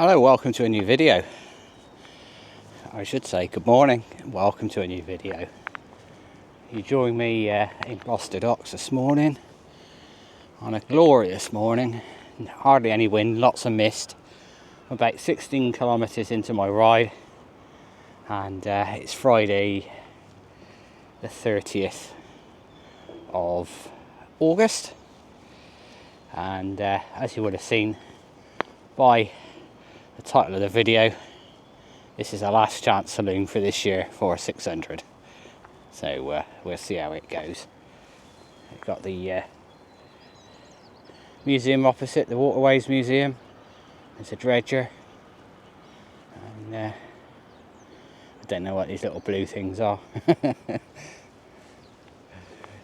Hello, welcome to a new video. I should say good morning, welcome to a new video. You joined me in Gloucester Docks this morning on a glorious morning. Hardly any wind, lots of mist. I'm about 16 kilometres into my ride, and it's Friday the 30th of August, and as you would have seen by the title of the video, this is a last chance saloon for this year for 600. So we'll see how it goes. We've got the museum opposite, the Waterways Museum. There's a dredger, and I don't know what these little blue things are.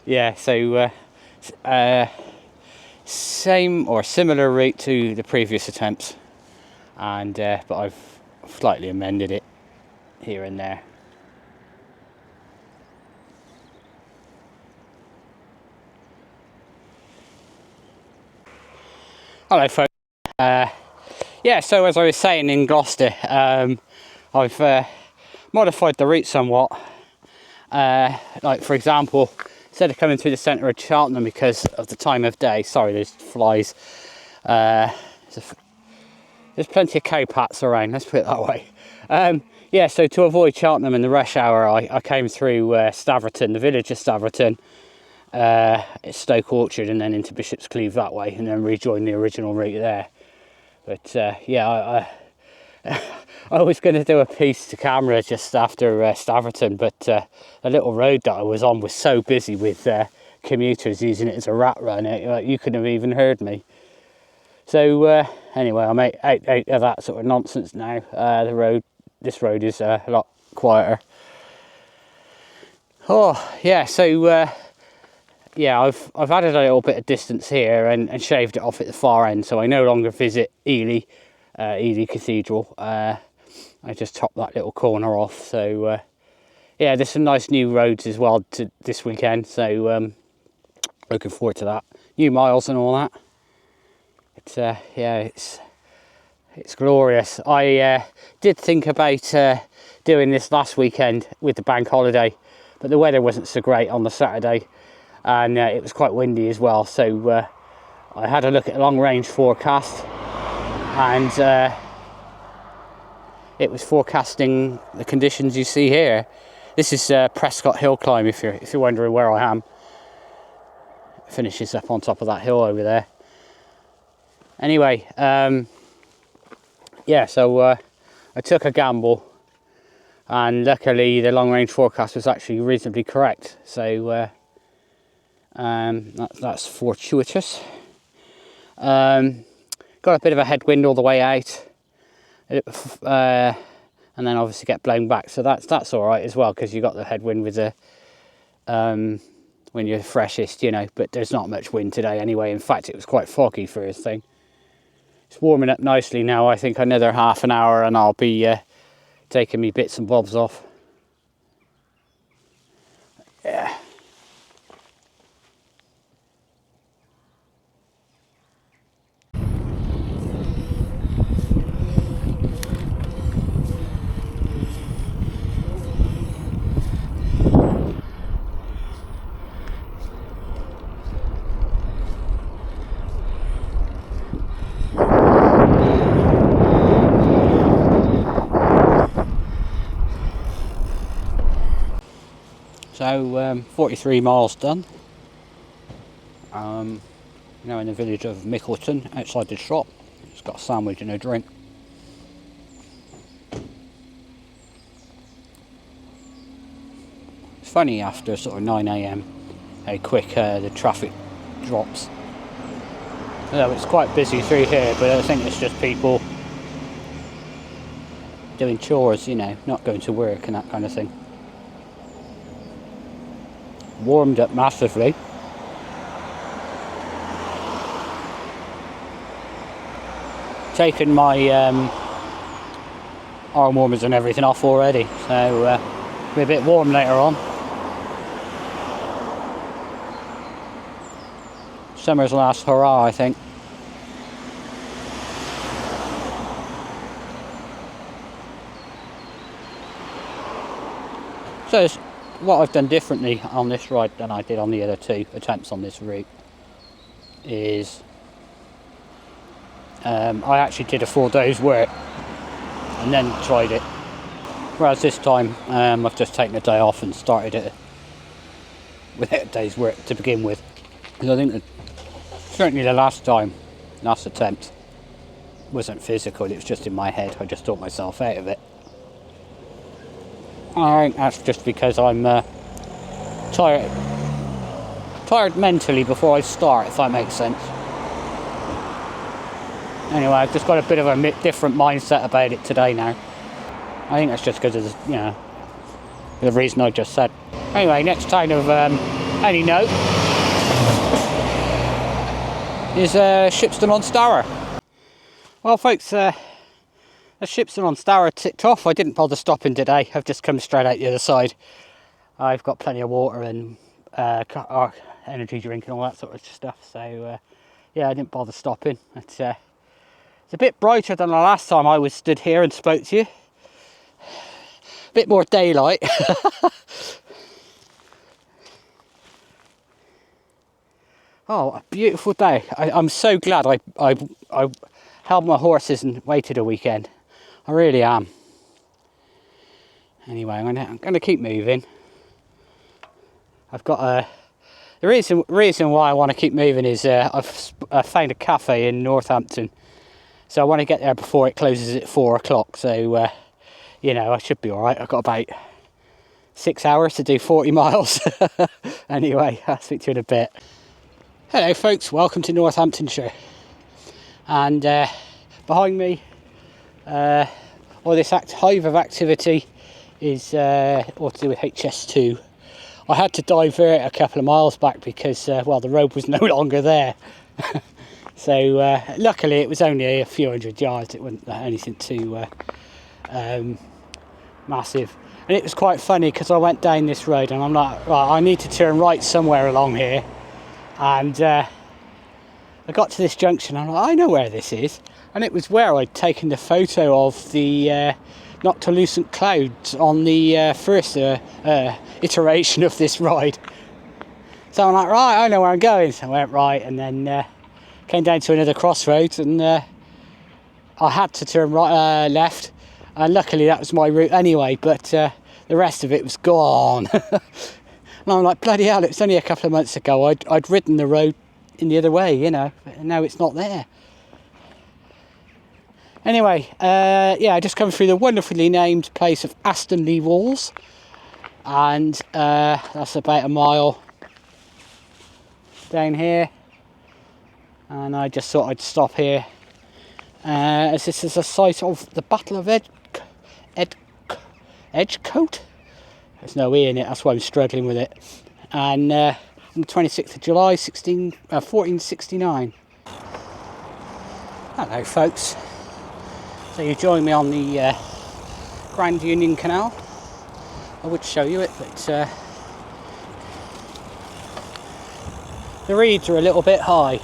Yeah, so same or similar route to the previous attempts, and but I've slightly amended it here and there. Hello folks. Yeah, so as I was saying in Gloucester, I've modified the route somewhat. Like for example, instead of coming through the centre of Cheltenham because of the time of day, sorry there's flies, there's plenty of cowpats around, let's put it that way. Yeah, so to avoid Cheltenham in the rush hour, I came through Staverton, the village of Staverton, Stoke Orchard, and then into Bishop's Cleeve that way, and then rejoin the original route there. But yeah, I was going to do a piece to camera just after Staverton, but the little road that I was on was so busy with commuters using it as a rat run, you couldn't have even heard me. So anyway, I'm out of that sort of nonsense now. This road is a lot quieter. Oh yeah, so yeah, I've added a little bit of distance here and shaved it off at the far end, so I no longer visit Ely Cathedral. I just chopped that little corner off. So yeah, there's some nice new roads as well to this weekend, so looking forward to that. New miles and all that. Yeah, it's glorious. I did think about doing this last weekend with the bank holiday, but the weather wasn't so great on the Saturday, and it was quite windy as well. So I had a look at a long range forecast, and it was forecasting the conditions you see here. This is Prescott Hill Climb, if you're wondering where I am. It finishes up on top of that hill over there. Anyway, yeah, so I took a gamble, and luckily the long range forecast was actually reasonably correct. So that's fortuitous. Got a bit of a headwind all the way out, and then obviously get blown back. So that's all right as well, because you got the headwind with the when you're freshest, you know. But there's not much wind today anyway. In fact, it was quite foggy for this thing. It's warming up nicely now. I think another half an hour and I'll be taking me bits and bobs off. Yeah. So 43 miles done. Now in the village of Mickleton, outside the shop. Just got a sandwich and a drink. It's funny after sort of 9 AM how quick the traffic drops. Although it's quite busy through here, but I think it's just people doing chores, you know, not going to work and that kind of thing. Warmed up massively. Taken my arm warmers and everything off already, so be a bit warm later on. Summer's last hurrah, I think. So what I've done differently on this ride than I did on the other 2 attempts on this route is I actually did a 4 days work and then tried it. Whereas this time I've just taken a day off and started it without a day's work to begin with. Because I think that certainly the last attempt wasn't physical, it was just in my head. I just talked myself out of it. I think that's just because I'm tired mentally before I start, if that makes sense. Anyway, I've just got a bit of a different mindset about it today now. I think that's just because of the reason I just said. Anyway, next town of any note is Shipston on Stour. Well, folks, the Shipston on Stour ticked off. I didn't bother stopping today. I've just come straight out the other side. I've got plenty of water and energy drink and all that sort of stuff. So yeah, I didn't bother stopping. It's a bit brighter than the last time I was stood here and spoke to you. A bit more daylight. Oh, a beautiful day. I'm so glad I held my horses and waited a weekend. I really am. Anyway, I'm going to keep moving. I've got the reason why I want to keep moving is I've found a cafe in Northampton, so I want to get there before it closes at 4 o'clock. So I should be all right. I've got about 6 hours to do 40 miles. Anyway, I'll speak to you in a bit. Hello, folks. Welcome to Northamptonshire. And behind me, this hive of activity is all to do with HS2. I had to divert a couple of miles back because, the road was no longer there. So luckily it was only a few hundred yards. It wasn't anything too massive. And it was quite funny because I went down this road and I'm like, right, I need to turn right somewhere along here. And I got to this junction and I'm like, I know where this is. And it was where I'd taken the photo of the noctilucent clouds on the first iteration of this ride. So I'm like, right, I know where I'm going. So I went right and then came down to another crossroads and I had to turn right, left. And luckily that was my route anyway, but the rest of it was gone. And I'm like, bloody hell, it's only a couple of months ago I'd ridden the road in the other way, and now it's not there. Anyway, I just come through the wonderfully named place of Astonley Walls, and that's about a mile down here, and I just thought I'd stop here, as this is a site of the Battle of Edgecote. There's no E in it, that's why I'm struggling with it. And on the 26th of July, 1469. Hello, folks. So you join me on the Grand Union Canal. I would show you it, but the reeds are a little bit high.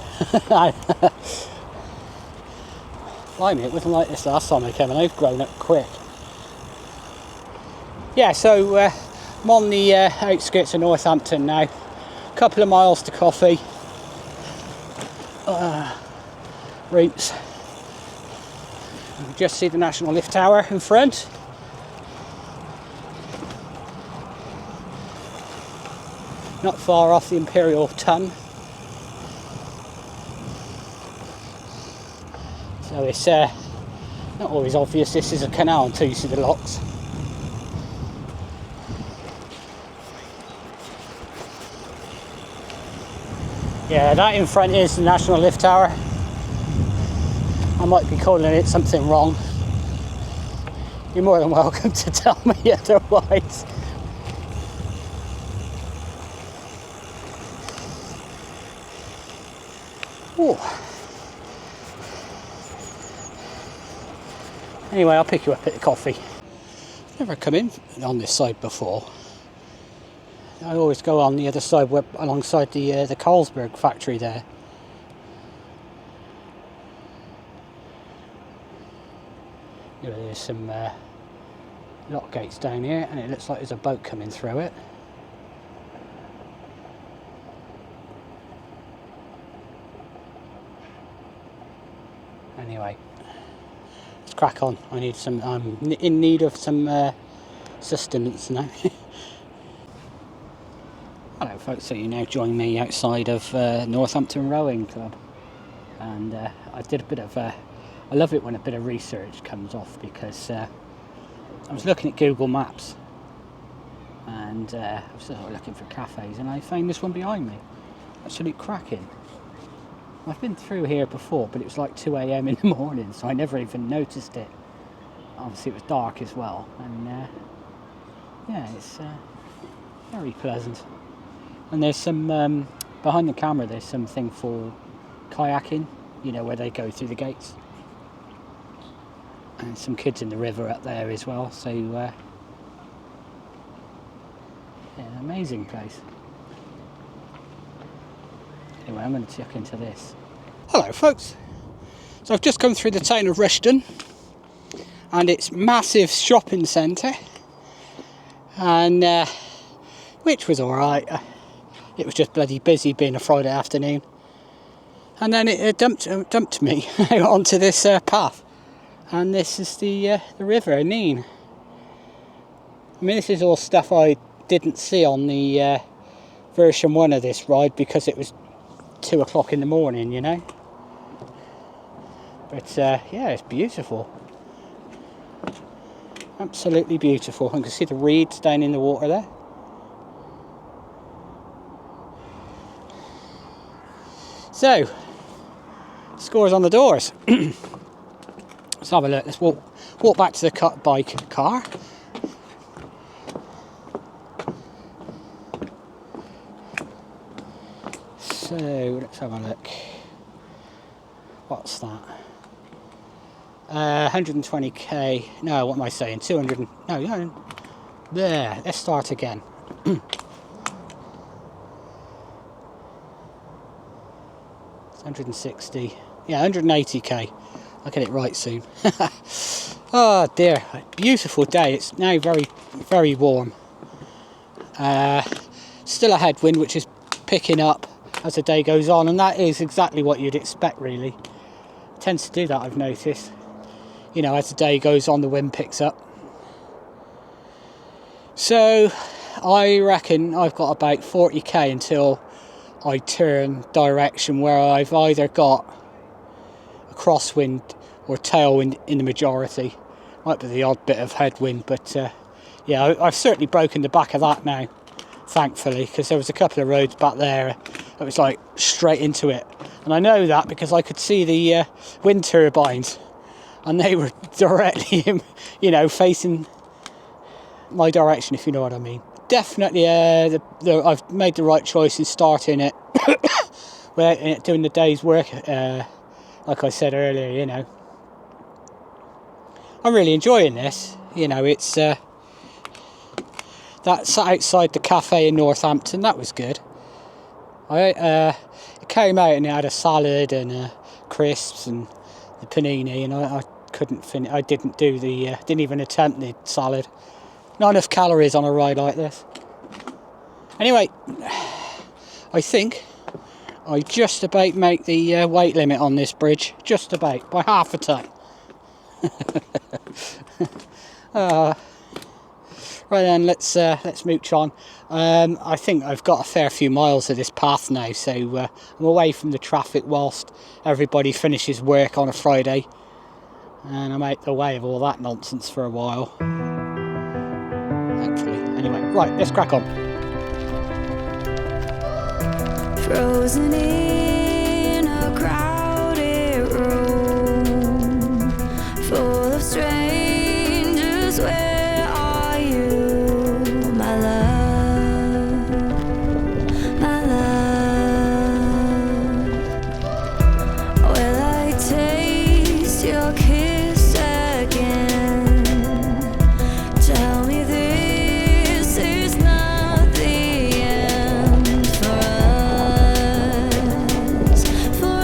Blimey, it wasn't like this last time I came, and they've grown up quick. Yeah, so I'm on the outskirts of Northampton now. A couple of miles to Coffee. Routes. You can just see the National Lift Tower in front. Not far off the Imperial Tun. So it's not always obvious this is a canal until you see the locks. Yeah, that in front is the National Lift Tower. I might be calling it something wrong. You're more than welcome to tell me otherwise. Ooh. Anyway, I'll pick you up at the coffee. Never come in on this side before. I always go on the other side, alongside the Carlsberg factory there. There's some lock gates down here, and it looks like there's a boat coming through it. Anyway, let's crack on. I'm in need of some sustenance now. Hello folks, so you now join me outside of Northampton Rowing Club, and I did a bit of I love it when a bit of research comes off, because I was looking at Google Maps and I was sort of looking for cafes, and I found this one behind me. Absolute cracking. I've been through here before, but it was like 2 AM in the morning, so I never even noticed it. Obviously it was dark as well, and yeah, it's very pleasant. And there's some, behind the camera, there's something for kayaking, you know, where they go through the gates. And some kids in the river up there as well, so yeah, an amazing place. Anyway, I'm going to check into this. Hello folks, so I've just come through the town of Rishton and its massive shopping centre, and which was alright. It was just bloody busy being a Friday afternoon, and then it dumped me out onto this path, and this is the river Nene. I mean, this is all stuff I didn't see on the version 1 of this ride, because it was 2 o'clock in the morning, you know. But yeah, it's beautiful, absolutely beautiful. I can see the reeds down in the water there. So, scores on the doors. Let's have a look. Let's walk back to the bike car. So let's have a look. What's that? 120k. No, what am I saying? 200. No. There. Let's start again. 160. Yeah, 180k. I'll get it right soon. Oh dear, beautiful day. It's now very, very warm. Still a headwind, which is picking up as the day goes on, and that is exactly what you'd expect, really. It tends to do that, I've noticed. You know, as the day goes on, the wind picks up. So I reckon I've got about 40k until I turn direction, where I've either got a crosswind or tailwind in the majority. Might be the odd bit of headwind, but yeah, I've certainly broken the back of that now, thankfully, because there was a couple of roads back there that was like straight into it, and I know that because I could see the wind turbines, and they were directly, you know, facing my direction, if you know what I mean. Definitely, I've made the right choice in starting it without doing the day's work. Like I said earlier, you know, I'm really enjoying this. You know, it's that's outside the cafe in Northampton. That was good. It came out and it had a salad and crisps and the panini, and I couldn't finish. I didn't do the didn't even attempt the salad. Not enough calories on a ride like this. Anyway, I think I just about make the weight limit on this bridge. Just about, by half a ton. Right then, let's mooch on. I think I've got a fair few miles of this path now, so I'm away from the traffic whilst everybody finishes work on a Friday, and I'm out the way of all that nonsense for a while, thankfully. Anyway, right, let's crack on. Frozen in a crowded room full of strangers, where are you, my love, my love? Will I taste your kiss again? Tell me this is not the end for us, for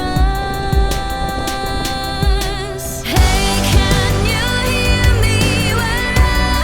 us. Hey, can you hear me when I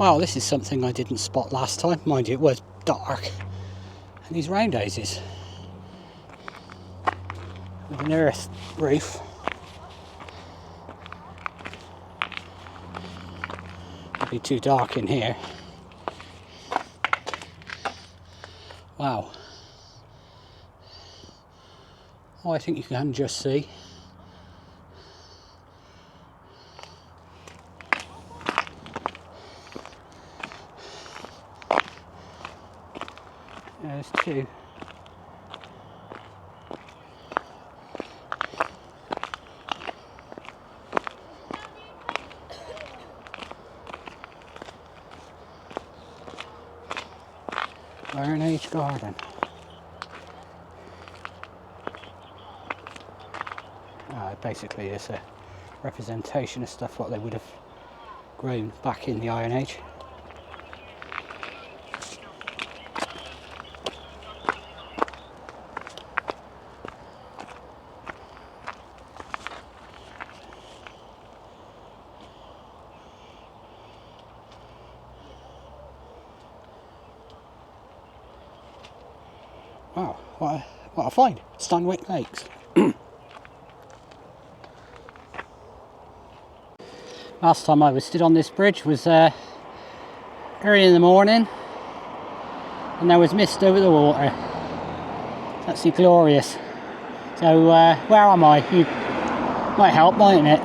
Wow, this is something I didn't spot last time. Mind you, it was dark. And these roundhouses with an earth roof. It'd be too dark in here. Wow. Oh, I think you can just see. There's two. Iron Age garden. Basically, it's a representation of stuff what they would have grown back in the Iron Age. Wow, what a find! Stanwick Lakes. Last time I was stood on this bridge was early in the morning, and there was mist over the water. It's absolutely glorious. So where am I? You might help, mightn't it?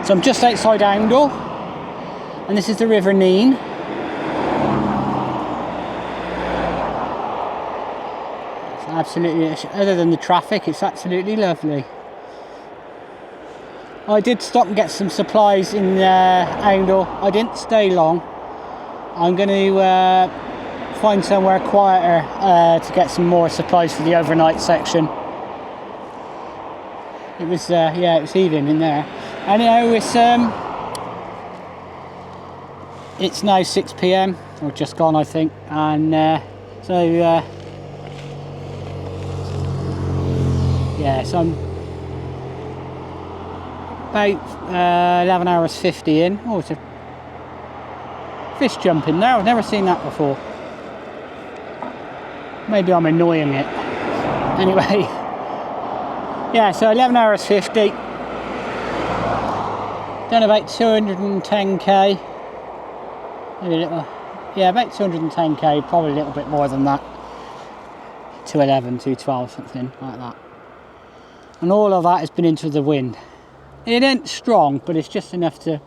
So I'm just outside Oundle, and this is the River Nene. It's absolutely, other than the traffic, it's absolutely lovely. I did stop and get some supplies in Oundle. I didn't stay long. I'm going to find somewhere quieter to get some more supplies for the overnight section. It was yeah, it was heaving in there. Anyhow, it's now 6 PM or just gone, I think, and so yeah, so I'm about 11 hours 50 in. Oh, it's a fish jumping there. I've never seen that before. Maybe I'm annoying it. Anyway, yeah, so 11 hours 50. Done about 210k. Maybe a little, yeah, about 210k, probably a little bit more than that. 211, 212, something like that. And all of that has been into the wind. It ain't strong, but it's just enough to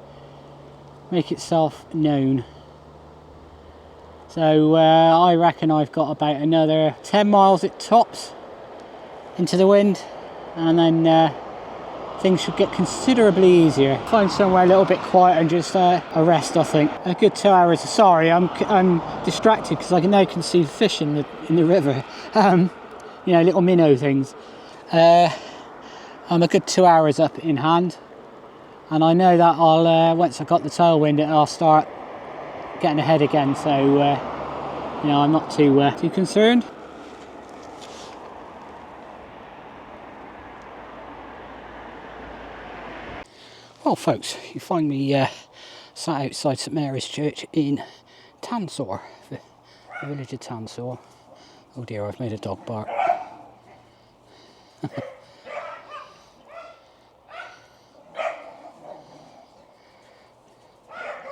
make itself known. So I reckon I've got about another 10 miles at tops into the wind, and then things should get considerably easier. Find somewhere a little bit quiet and just a rest, I think. A good 2 hours. Sorry, I'm distracted because I now can see fish in the river. You know, little minnow things. I'm a good 2 hours up in hand, and I know that I'll once I got the tailwind, I'll start getting ahead again. So you know, I'm not too concerned. Well, folks, you find me sat outside St Mary's Church in Tansor, the village of Tansor. Oh dear, I've made a dog bark.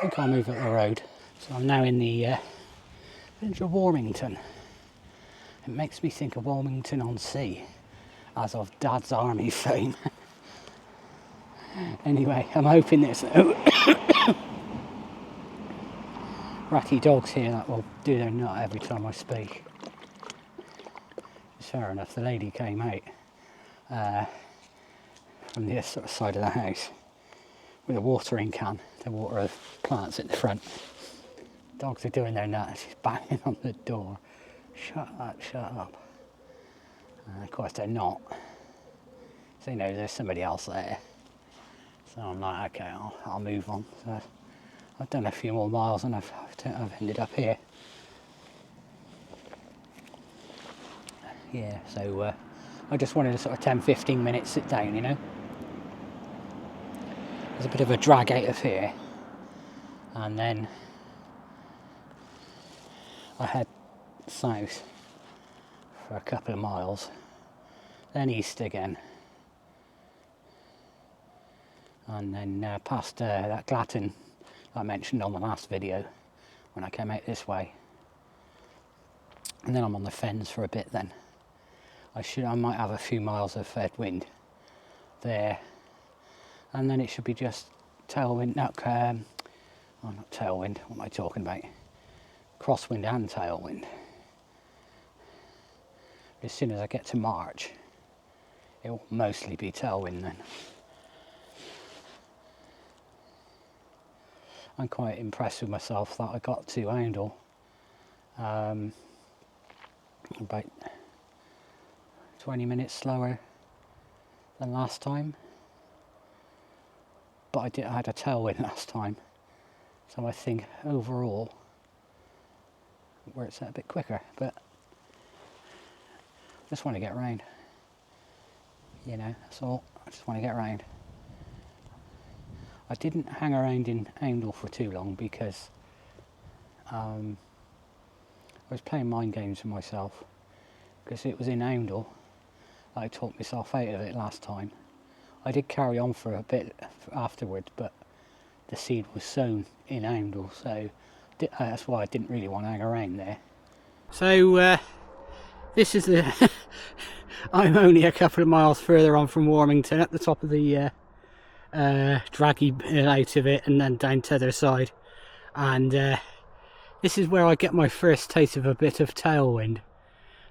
I think I'll move up the road. So I'm now in the village of Warmington. It makes me think of Warmington-on-Sea, as of Dad's Army fame. Anyway, I'm hoping there's no ratty dogs here that will do their nut every time I speak. It's fair enough, the lady came out from the sort of side of the house with a watering can to water the plants at the front. Dogs are doing their nut, she's banging on the door. Shut up, shut up. Of course they're not. So you know, there's somebody else there. So I'm like, okay, I'll move on. So I've done a few more miles and I've ended up here. Yeah, so I just wanted a sort of 10-15 minutes sit down, you know. There's a bit of a drag out of here, and then I head south for a couple of miles, then east again, and then past that Glatton I mentioned on the last video when I came out this way, and then I'm on the Fens for a bit. Then I might have a few miles of headwind there, and then it should be just tailwind. Not tailwind. What am I talking about? Crosswind and tailwind. As soon as I get to March, it will mostly be tailwind then. I'm quite impressed with myself that I got to Oundle about 20 minutes slower than last time, but I had a tailwind last time, so I think overall it works out a bit quicker. But I just want to get round, you know, that's all. I just want to get round. I didn't hang around in Oundle for too long because I was playing mind games with myself, because it was in Oundle that I talked myself out of it last time. I did carry on for a bit afterwards, but the seed was sown in Oundle, so that's why I didn't really want to hang around there. So this is the I'm only a couple of miles further on from Warmington, at the top of the draggy out of it and then down to the other side, and this is where I get my first taste of a bit of tailwind.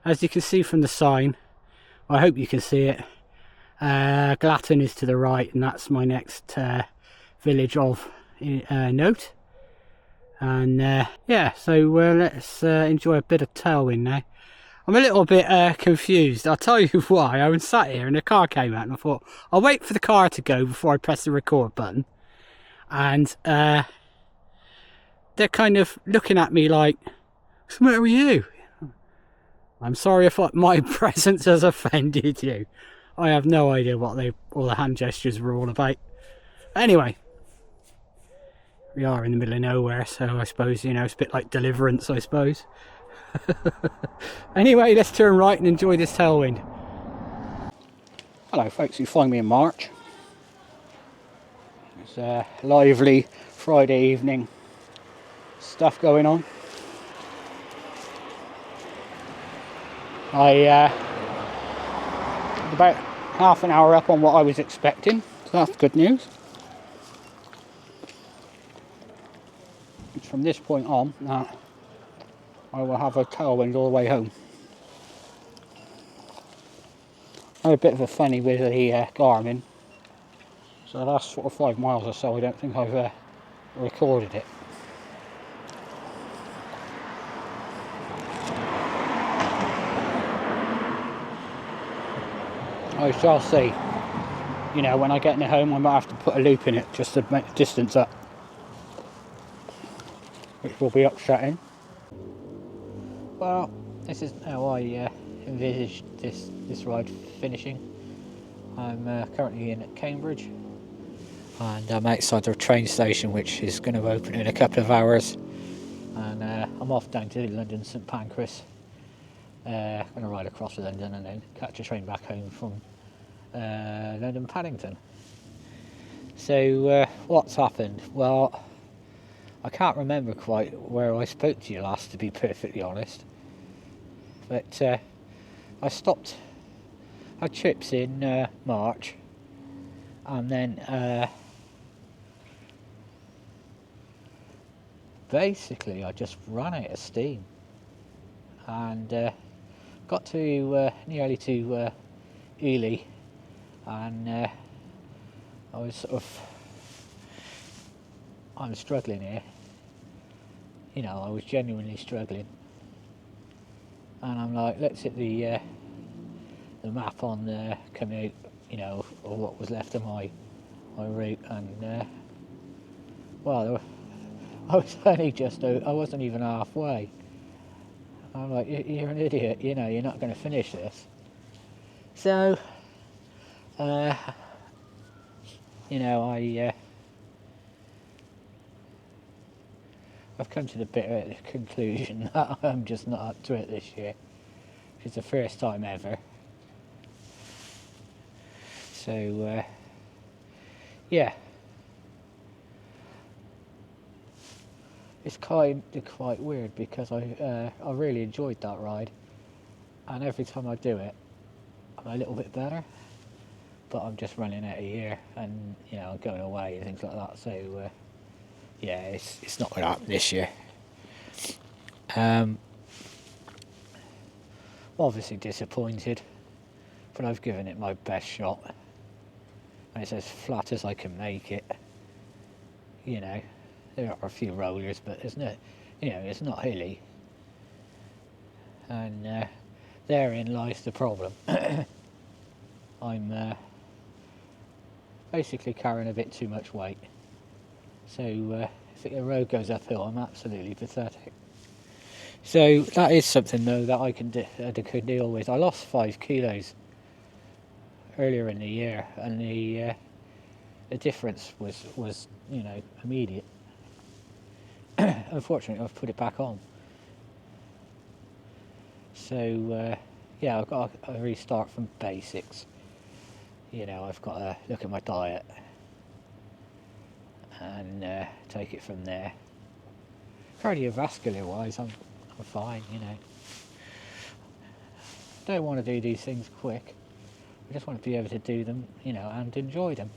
As you can see from the sign, I hope you can see it, Glatton is to the right, and that's my next village of note. And yeah, so let's enjoy a bit of tailwind now. I'm a little bit confused. I'll tell you why. I was sat here and the car came out and I thought, I'll wait for the car to go before I press the record button. And they're kind of looking at me like, what's the matter with you? I'm sorry if my presence has offended you. I have no idea what all the hand gestures were all about. Anyway, we are in the middle of nowhere, so I suppose, you know, it's a bit like Deliverance, I suppose. Anyway, let's turn right and enjoy this tailwind. Hello folks, you find me in March. It's a lively Friday evening stuff going on. I about half an hour up on what I was expecting, so that's good news. It's from this point on that I will have a tailwind all the way home. I had a bit of a funny with the Garmin, so the last sort of 5 miles or so I don't think I've recorded it. I shall see. You know, when I get near home I might have to put a loop in it just to make the distance up, which will be upsetting. Well, this is how I envisaged this ride finishing. I'm currently in at Cambridge, and I'm outside the train station, which is going to open in a couple of hours, and I'm off down to London St Pancras. Going to ride across to London and then catch a train back home from London Paddington. So what's happened? Well, I can't remember quite where I spoke to you last, to be perfectly honest. But I stopped, had trips in March, and then basically I just ran out of steam, and got to nearly to Ely, and I was I'm struggling here. You know, I was genuinely struggling, and I'm like, let's hit the map on the commute, you know, or what was left of my route, and well, I was only I wasn't even halfway. I'm like, you're an idiot, you know, you're not going to finish this. So, you know, I've come to the bitter conclusion that I'm just not up to it this year. It's the first time ever. So, yeah. It's quite weird because I really enjoyed that ride, and every time I do it, I'm a little bit better. But I'm just running out of year, and you know, I'm going away and things like that. So, yeah, it's not going to happen this year. Obviously disappointed, but I've given it my best shot, and it's as flat as I can make it. You know, there are a few rollers, but there's no, you know, it's not hilly, and therein lies the problem. I'm basically carrying a bit too much weight, so if the road goes uphill, I'm absolutely pathetic. So that is something though that I can could deal with. I lost 5 kilos earlier in the year, and the difference was you know, immediate. Unfortunately, I've put it back on. So yeah, I've got to restart from basics. You know, I've got to look at my diet and take it from there. Cardiovascular wise, I'm fine, you know. Don't want to do these things quick. I just want to be able to do them, you know, and enjoy them.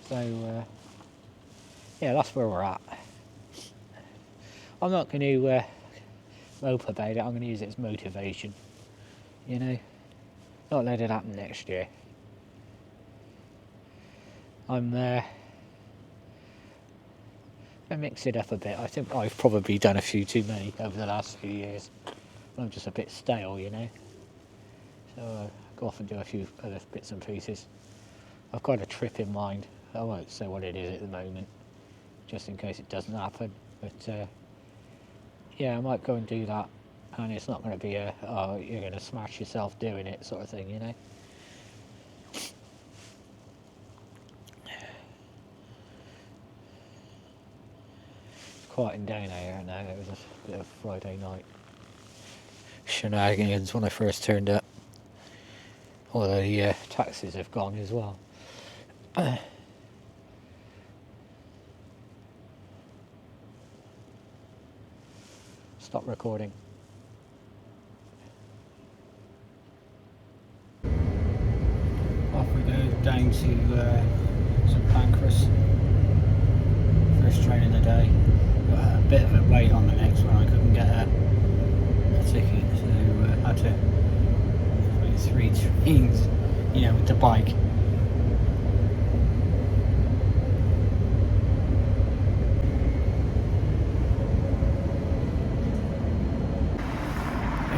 So, yeah, that's where we're at. I'm not going to mope about it, I'm going to use it as motivation, you know, not let it happen next year. I'm going to mix it up a bit. I think I've probably done a few too many over the last few years. I'm just a bit stale, you know, so I go off and do a few other bits and pieces. I've got a trip in mind. I won't say what it is at the moment, just in case it doesn't happen, but yeah, I might go and do that, and it's not going to be a, oh, you're going to smash yourself doing it sort of thing, you know. It's quieting down here now. It was a bit of Friday night shenanigans when I first turned up. All the taxis have gone as well. Stop recording. Off we go down to St Pancras. First train of the day. Got a bit of a wait on the next one. I couldn't get a ticket, so had to wait 3 trains, you know, with the bike.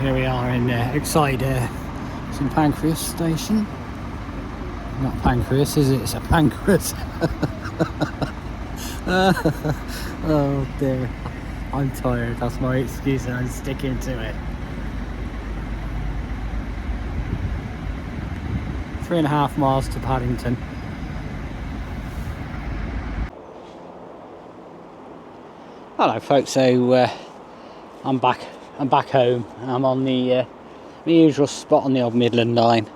Here we are in outside St Pancras station. Not Pancras, is it? It's a Pancras. Oh dear. I'm tired, that's my excuse, and I'm sticking to it. 3.5 miles to Paddington. Hello folks, so I'm back home. I'm on the usual spot on the old Midland line.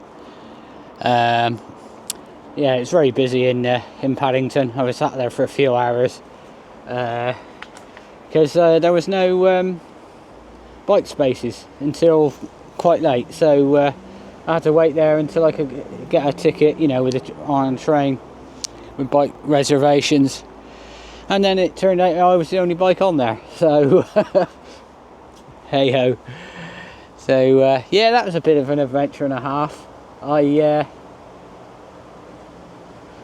Yeah, it's very busy in Paddington. I was sat there for a few hours because there was no bike spaces until quite late, so I had to wait there until I could get a ticket, you know, on a train with bike reservations, and then it turned out I was the only bike on there, so hey ho. So yeah, that was a bit of an adventure and a half. I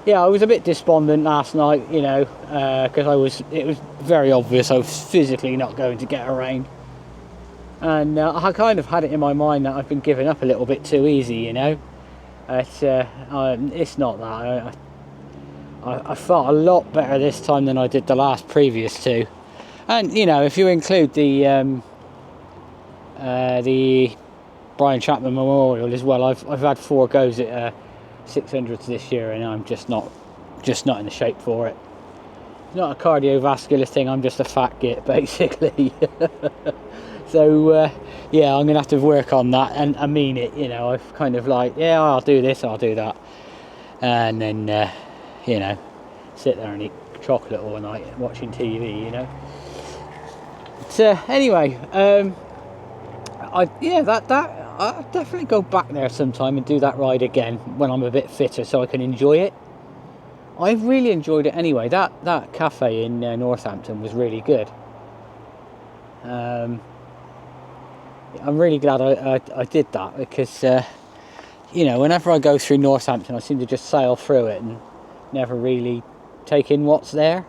was a bit despondent last night, you know, because it was very obvious I was physically not going to get around, and I kind of had it in my mind that I've been giving up a little bit too easy, you know. It's not that. I felt a lot better this time than I did the previous two. And you know, if you include the Brian Chapman Memorial as well, I've had 4 goes at 600s this year, and I'm just not in the shape for it. It's not a cardiovascular thing, I'm just a fat git basically. So yeah, I'm gonna have to work on that, and I mean it, you know. I've kind of like, yeah, I'll do this, I'll do that, and then you know, sit there and eat chocolate all night watching TV, you know. But anyway, I'll definitely go back there sometime and do that ride again when I'm a bit fitter, so I can enjoy it. I've really enjoyed it anyway. That cafe in Northampton was really good. I'm really glad I did that, because you know, whenever I go through Northampton, I seem to just sail through it and never really take in what's there.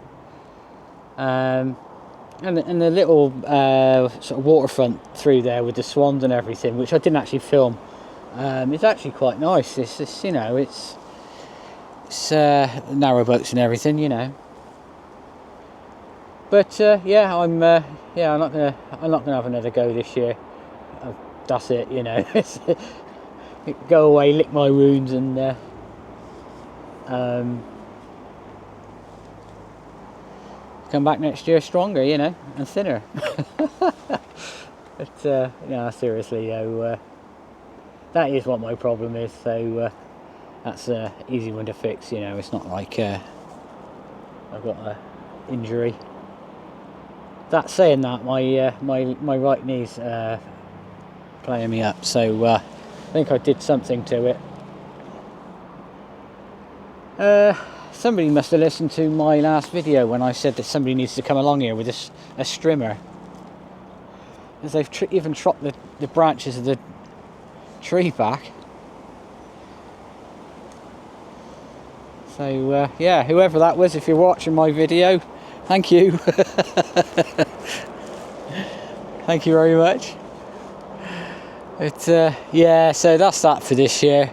And the little sort of waterfront through there with the swans and everything, which I didn't actually film, it's actually quite nice. It's just, you know, it's narrow boats and everything, you know. But yeah, I'm not gonna have another go this year. That's it, you know. Go away, lick my wounds, and come back next year stronger, you know, and thinner. But no, seriously, that is what my problem is. So that's an easy one to fix, you know. It's not like I've got an injury. That saying that, my right knee's playing me up, so I think I did something to it. Somebody must have listened to my last video when I said that somebody needs to come along here with a strimmer, as they've even chopped the branches of the tree back. So yeah, whoever that was, if you're watching my video, thank you. Thank you very much. But yeah, so that's that for this year.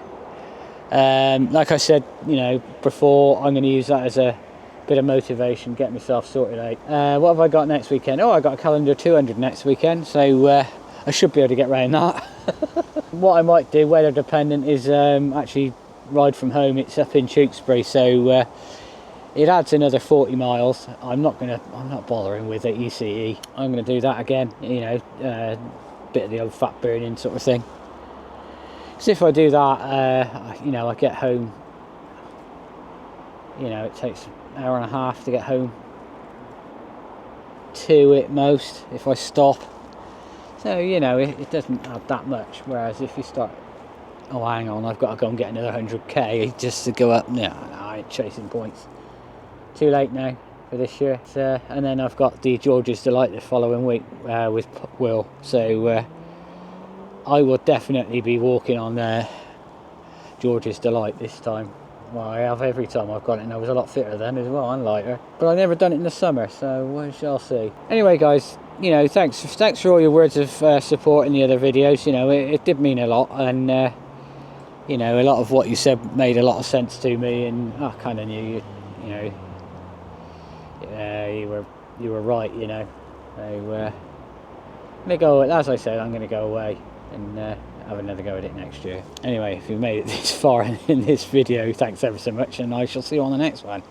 Like I said, you know, before, I'm going to use that as a bit of motivation, get myself sorted out. What have I got next weekend? Oh, I got a calendar 200 next weekend, so I should be able to get around that. What I might do, weather dependent, is actually ride from home. It's up in Tewkesbury, so it adds another 40 miles. I'm not bothering with it, ECE. I'm going to do that again, you know, bit of the old fat burning sort of thing. So if I do that, you know, I get home, you know, it takes an hour and a half to get home, 2 at most if I stop. So, you know, it doesn't add that much. Whereas if you start, oh hang on, I've got to go and get another 100k just to go up. No, I ain't chasing points. Too late now for this year. So, and then I've got the George's Delight the following week with Will. So I will definitely be walking on George's Delight this time. Well, I have every time I've got it, and I was a lot fitter then as well, and lighter. But I've never done it in the summer, so we shall see. Anyway, guys, you know, thanks for all your words of support in the other videos. You know, it did mean a lot, and you know, a lot of what you said made a lot of sense to me, and I kind of knew you were right, you know. So I'm gonna go, as I said, I'm gonna go away and have another go at it next year. Anyway, if you've made it this far in this video, thanks ever so much, and I shall see you on the next one.